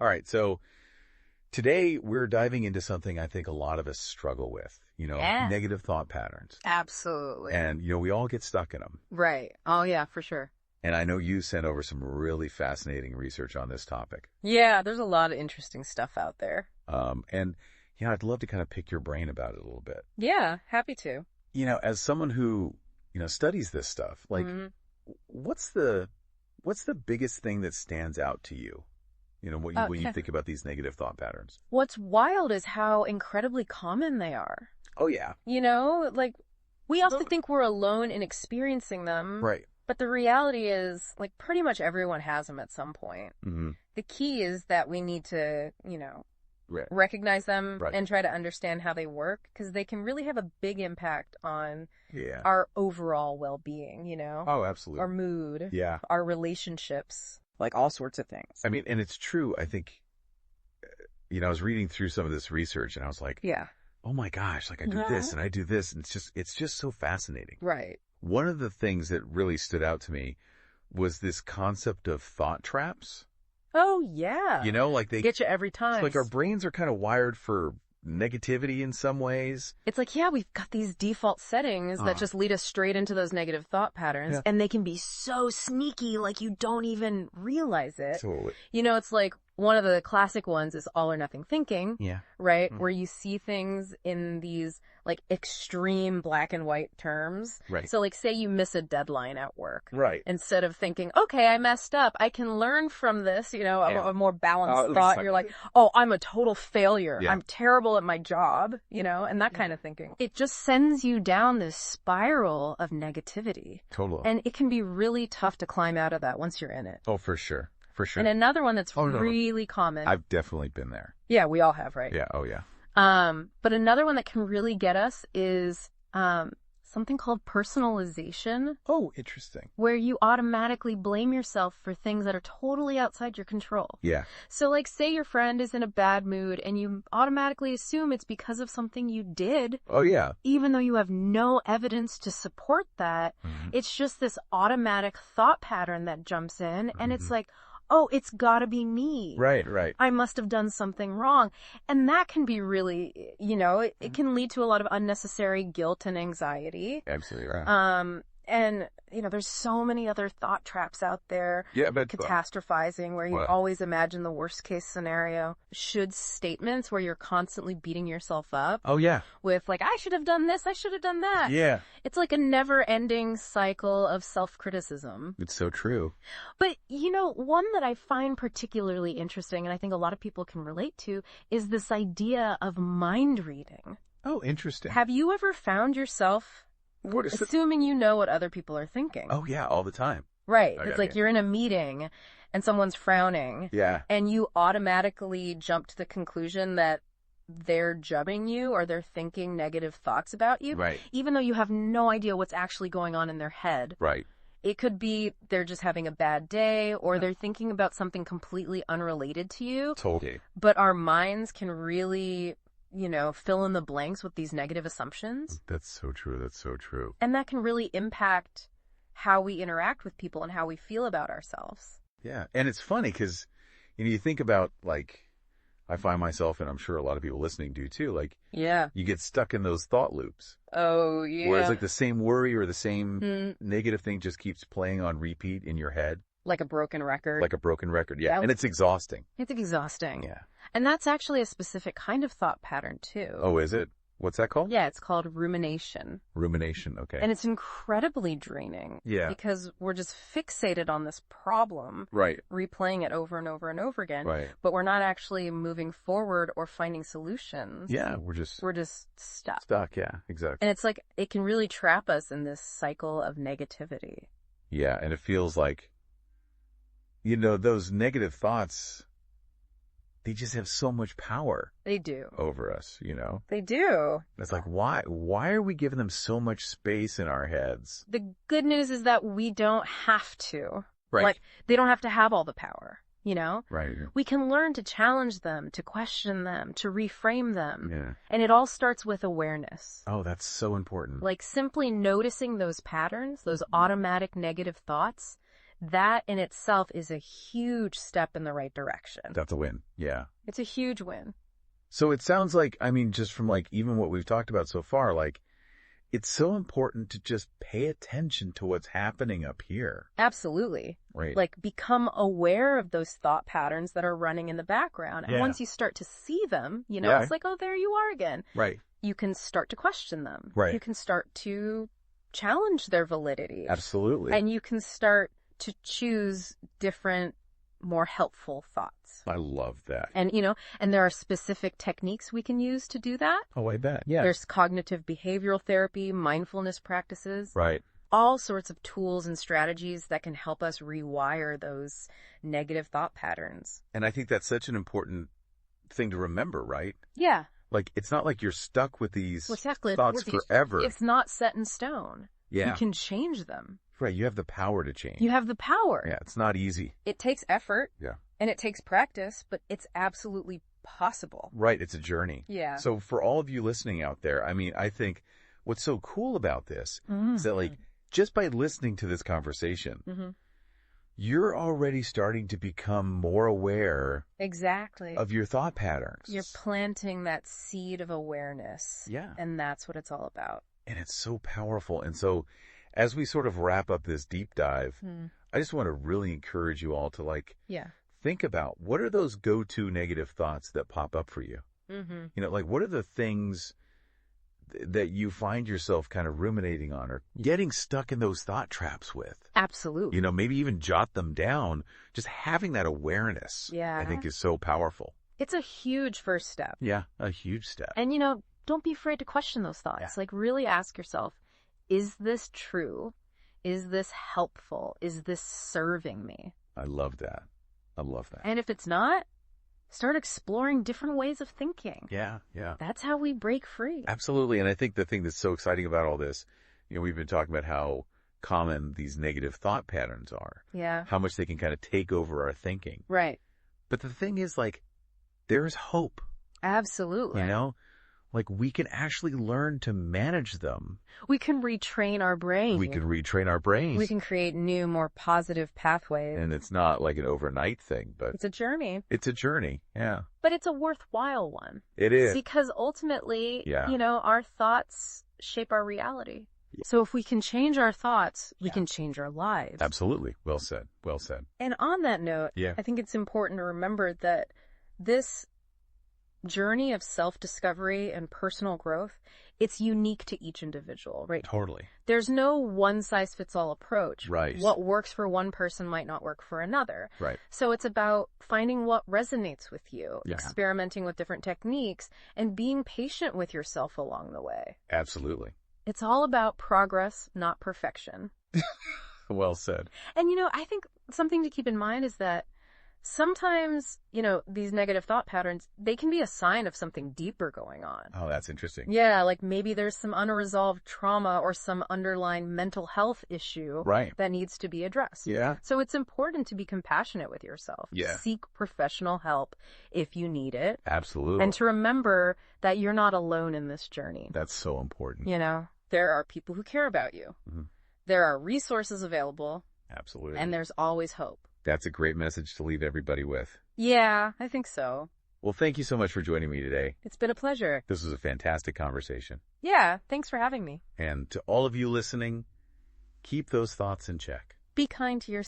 All right. So today we're diving into something I think a lot of us struggle with, Yeah. negative thought patterns. Absolutely. And, we all get stuck in them. Right. Oh, yeah, for sure. And I know you sent over some really fascinating research on this topic. Yeah, there's a lot of interesting stuff out there. And, I'd love to kind of pick your brain about it a little bit. Yeah, happy to. As someone who, studies this stuff, like, what's the biggest thing that stands out to you? When you think about these negative thought patterns. What's wild is how incredibly common they are. Oh, yeah. Like, we often think we're alone in experiencing them. Right. But the reality is, like, pretty much everyone has them at some point. Mm-hmm. The key is that we need to, Right. recognize them Right. and try to understand how they work, because they can really have a big impact on Yeah. our overall well-being, Oh, absolutely. our mood, Yeah. our relationships, like all sorts of things. I mean, and it's true. I think, I was reading through some of this research and I was like, Yeah. oh my gosh, like I do this and I do this. And it's just so fascinating. Right. One of the things that really stood out to me was this concept of thought traps. Oh, yeah. Like they get you every time. It's like our brains are kind of wired for negativity in some ways. It's like, yeah, we've got these default settings that just lead us straight into those negative thought patterns. Yeah. And they can be so sneaky, like you don't even realize it. Totally. It's like one of the classic ones is all or nothing thinking. Yeah. Right? Where you see things in these like extreme black and white terms. Right. So like say you miss a deadline at work. Right. Instead of thinking, okay, I messed up, I can learn from this, a more balanced thought. You're like, oh, I'm a total failure. Yeah. I'm terrible at my job, and that kind of thinking. It just sends you down this spiral of negativity. Totally. And it can be really tough to climb out of that once you're in it. Oh, for sure. For sure. And another one that's no. really common. I've definitely been there. Yeah, we all have, right? Yeah. Oh, yeah. But another one that can really get us is something called personalization, Oh, interesting. where you automatically blame yourself for things that are totally outside your control. Yeah. So like say your friend is in a bad mood and you automatically assume it's because of something you did, Oh, yeah. even though you have no evidence to support that. Mhm. It's just this automatic thought pattern that jumps in and it's like, oh, it's gotta be me. Right. Right. I must have done something wrong. And that can be really, it can lead to a lot of unnecessary guilt and anxiety. Absolutely right. And, there's so many other thought traps out there. Yeah, but Catastrophizing, where you What? always imagine the worst case scenario. Should statements where you're constantly beating yourself up oh, yeah. with like, I should have done this, I should have done that. Yeah. It's like a never-ending cycle of self-criticism. It's so true. But, one that I find particularly interesting, and I think a lot of people can relate to, is this idea of mind reading. Oh, interesting. Have you ever found yourself What is it? assuming you know what other people are thinking? Oh, yeah. All the time. Right. Oh, It's yeah, like yeah. you're in a meeting and someone's frowning Yeah. and you automatically jump to the conclusion that they're jubbing you or they're thinking negative thoughts about you, Right. even though you have no idea what's actually going on in their head. Right. It could be they're just having a bad day or they're thinking about something completely unrelated to you, Totally. but our minds can really, fill in the blanks with these negative assumptions. That's so true. That's so true. And that can really impact how we interact with people and how we feel about ourselves. Yeah. And it's funny because, you think about like, I find myself, and I'm sure a lot of people listening do too, like Yeah. you get stuck in those thought loops. Oh, yeah. Whereas like the same worry or the same negative thing just keeps playing on repeat in your head. Like a broken record. Like a broken record. Yeah. That And it's exhausting. It's exhausting. Yeah. And that's actually a specific kind of thought pattern, too. Oh, is it? What's that called? Yeah, it's called rumination. Rumination. Okay. And it's incredibly draining. Yeah. Because we're just fixated on this problem, Right. replaying it over and over and over again. Right. But we're not actually moving forward or finding solutions. Yeah. We're just stuck. stuck. Yeah. Exactly. And it's like, it can really trap us in this cycle of negativity. Yeah. And it feels like, those negative thoughts, they just have so much power They do. over us, They do. It's like, why are we giving them so much space in our heads? The good news is that we don't have to. Right. Like, they don't have to have all the power, Right. We can learn to challenge them, to question them, to reframe them. Yeah. And it all starts with awareness. Oh, that's so important. Like simply noticing those patterns, those automatic negative thoughts, that in itself is a huge step in the right direction. That's a win. Yeah. It's a huge win. So it sounds like, I mean, just from like even what we've talked about so far, like it's so important to just pay attention to what's happening up here. Absolutely. Right. Like become aware of those thought patterns that are running in the background. And Yeah. once you start to see them, you know, Yeah. it's like, oh, there you are again. Right. You can start to question them. Right. You can start to challenge their validity. Absolutely. And you can start to choose different, more helpful thoughts. I love that. And, you know, and there are specific techniques we can use to do that. Oh, I bet. Yeah. There's cognitive behavioral therapy, mindfulness practices, Right. all sorts of tools and strategies that can help us rewire those negative thought patterns. And I think that's such an important thing to remember, right? Yeah. Like, it's not like you're stuck with these Exactly. thoughts forever. It's not set in stone. Yeah. You can change them. Right. You have the power to change. You have the power. Yeah. It's not easy. It takes effort. Yeah. And it takes practice, but it's absolutely possible. Right. It's a journey. Yeah. So for all of you listening out there, I mean, I think what's so cool about this is that, like, just by listening to this conversation, you're already starting to become more aware Exactly. of your thought patterns. You're planting that seed of awareness. Yeah. And that's what it's all about. And it's so powerful. And so as we sort of wrap up this deep dive, I just want to really encourage you all to, like, Yeah. think about what are those go-to negative thoughts that pop up for you? You know, like, what are the things that you find yourself kind of ruminating on or getting stuck in those thought traps with? Absolutely. You know, maybe even jot them down. Just having that awareness, Yeah. I think, is so powerful. It's a huge first step. Yeah, a huge step. And, you know, don't be afraid to question those thoughts. Yeah. Like, really ask yourself, is this true? Is this helpful? Is this serving me? I love that. I love that. And if it's not, start exploring different ways of thinking. Yeah, yeah. That's how we break free. Absolutely. And I think the thing that's so exciting about all this, you know, we've been talking about how common these negative thought patterns are, Yeah. how much they can kind of take over our thinking. Right. But the thing is, like, there's hope, Absolutely. you know? Like, we can actually learn to manage them. We can retrain our brain. We can retrain our brains. We can create new, more positive pathways. And it's not like an overnight thing, but It's a journey. it's a journey. Yeah. But it's a worthwhile one. It is. Because ultimately, Yeah. you know, our thoughts shape our reality. So if we can change our thoughts, we can change our lives. Absolutely. Well said. Well said. And on that note, Yeah. I think it's important to remember that this journey of self-discovery and personal growth, it's unique to each individual, right? Totally. There's no one-size-fits-all approach. Right. What works for one person might not work for another. Right. So it's about finding what resonates with you, Yeah. experimenting with different techniques, and being patient with yourself along the way. Absolutely. It's all about progress, not perfection. Well said. And, you know, I think something to keep in mind is that sometimes, you know, these negative thought patterns, they can be a sign of something deeper going on. Oh, that's interesting. Yeah, like maybe there's some unresolved trauma or some underlying mental health issue Right. that needs to be addressed. Yeah. So it's important to be compassionate with yourself. Yeah. Seek professional help if you need it. Absolutely. And to remember that you're not alone in this journey. That's so important. You know, there are people who care about you. There are resources available. Absolutely. And there's always hope. That's a great message to leave everybody with. Yeah, I think so. Well, thank you so much for joining me today. It's been a pleasure. This was a fantastic conversation. Yeah, thanks for having me. And to all of you listening, keep those thoughts in check. Be kind to yourself.